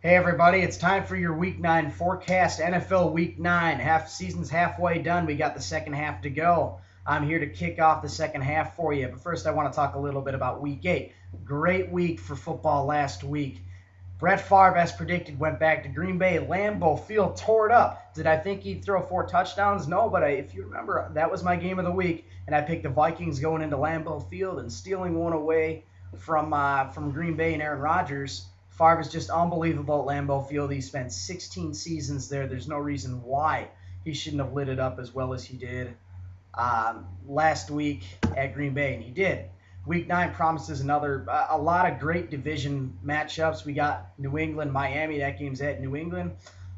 Hey everybody, it's time for your Week 9 forecast. NFL Week 9. Season's halfway done. We got the second half to go. I'm here to kick off the second half for you. But first I want to talk a little bit about Week 8. Great week for football last week. Brett Favre, as predicted, went back to Green Bay. Lambeau Field tore it up. Did I think he'd throw 4 touchdowns? No, but if you remember, that was my game of the week, and I picked the Vikings going into Lambeau Field and stealing one away from Green Bay and Aaron Rodgers. Favre is just unbelievable at Lambeau Field. He spent 16 seasons there. There's no reason why he shouldn't have lit it up as well as he did last week at Green Bay, and he did. Week 9 promises a lot of great division matchups. We got New England, Miami. That game's at New England.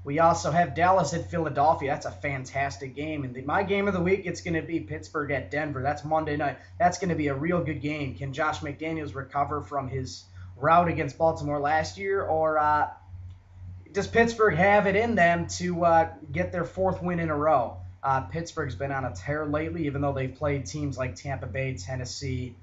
We also have Dallas at Philadelphia. That's a fantastic game. And my game of the week, it's going to be Pittsburgh at Denver. That's Monday night. That's going to be a real good game. Can Josh McDaniels recover from his rout against Baltimore last year, or does Pittsburgh have it in them to get their 4th win in a row? Pittsburgh's been on a tear lately, even though they've played teams like Tampa Bay, Tennessee,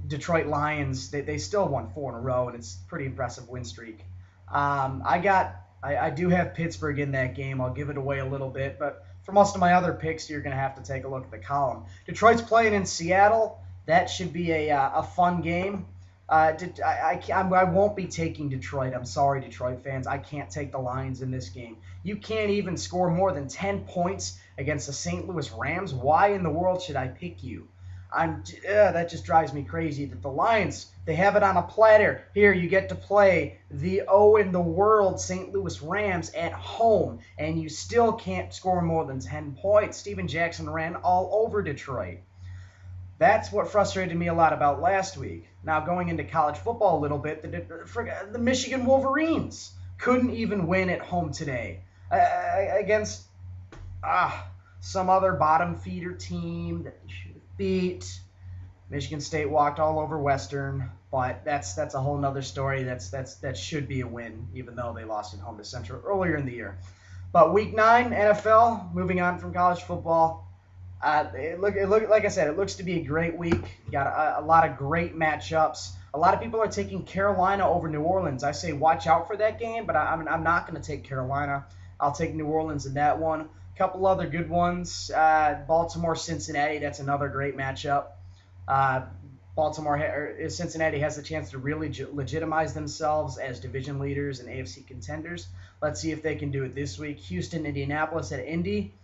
Detroit Lions. They still won 4 in a row, and it's a pretty impressive win streak. I do have Pittsburgh in that game. I'll give it away a little bit, but for most of my other picks, you're going to have to take a look at the column. Detroit's playing in Seattle. That should be a fun game. I won't be taking Detroit. I'm sorry, Detroit fans. I can't take the Lions in this game. You can't even score more than 10 points against the St. Louis Rams. Why in the world should I pick you? That just drives me crazy that the Lions, they have it on a platter. Here, you get to play the in the world St. Louis Rams at home, and you still can't score more than 10 points. Steven Jackson ran all over Detroit. That's what frustrated me a lot about last week. Now, going into college football a little bit, the Michigan Wolverines couldn't even win at home today against some other bottom feeder team that they should have beat. Michigan State walked all over Western, but that's a whole nother story. That should be a win, even though they lost at home to Central earlier in the year. But Week 9 NFL, moving on from college football. Like I said, it looks to be a great week. Got a lot of great matchups. A lot of people are taking Carolina over New Orleans. I say watch out for that game, but I'm not going to take Carolina. I'll take New Orleans in that one. A couple other good ones. Baltimore, Cincinnati. That's another great matchup. Cincinnati has the chance to really legitimize themselves as division leaders and AFC contenders. Let's see if they can do it this week. Houston, Indianapolis at Indy.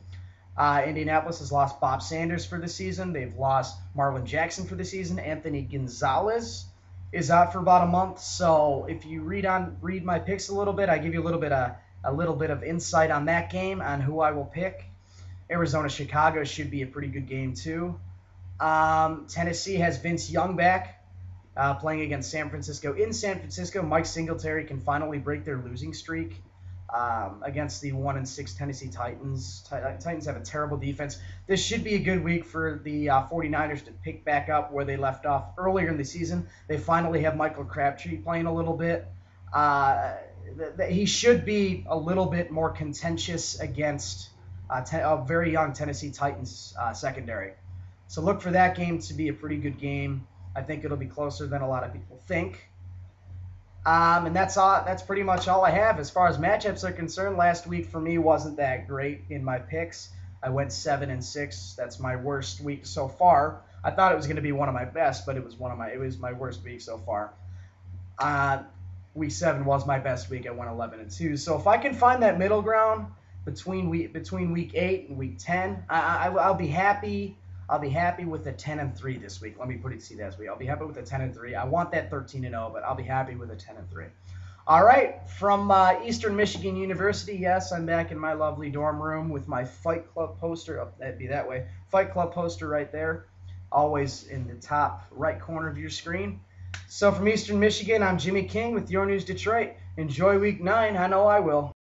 Indianapolis has lost Bob Sanders for the season. They've lost Marlon Jackson for the season. Anthony Gonzalez is out for about a month. So if you read my picks a little bit, I give you a little bit of insight on that game, on who I will pick. Arizona Chicago should be a pretty good game too. Tennessee has Vince Young back, playing against San Francisco. In San Francisco, Mike Singletary can finally break their losing streak against the 1-6 Tennessee Titans. Titans have a terrible defense. This should be a good week for the 49ers to pick back up where they left off earlier in the season. They finally have Michael Crabtree playing a little bit. He should be a little bit more contentious against a very young Tennessee Titans secondary. So look for that game to be a pretty good game. I think it'll be closer than a lot of people think. And that's all. That's pretty much all I have as far as matchups are concerned. Last week for me wasn't that great in my picks. I went 7-6. That's my worst week so far. I thought it was going to be one of my best, but it was my worst week so far. Week 7 was my best week. I went 11-2. So if I can find that middle ground between week 8 and week 10, I'll be happy. I'll be happy with a 10-3 this week. Let me put it this way. I'll be happy with a 10-3. I want that 13-0, but I'll be happy with a 10-3. All right, from Eastern Michigan University, yes, I'm back in my lovely dorm room with my Fight Club poster. Oh, that'd be that way. Fight Club poster right there, always in the top right corner of your screen. So from Eastern Michigan, I'm Jimmy King with Your News Detroit. Enjoy Week 9. I know I will.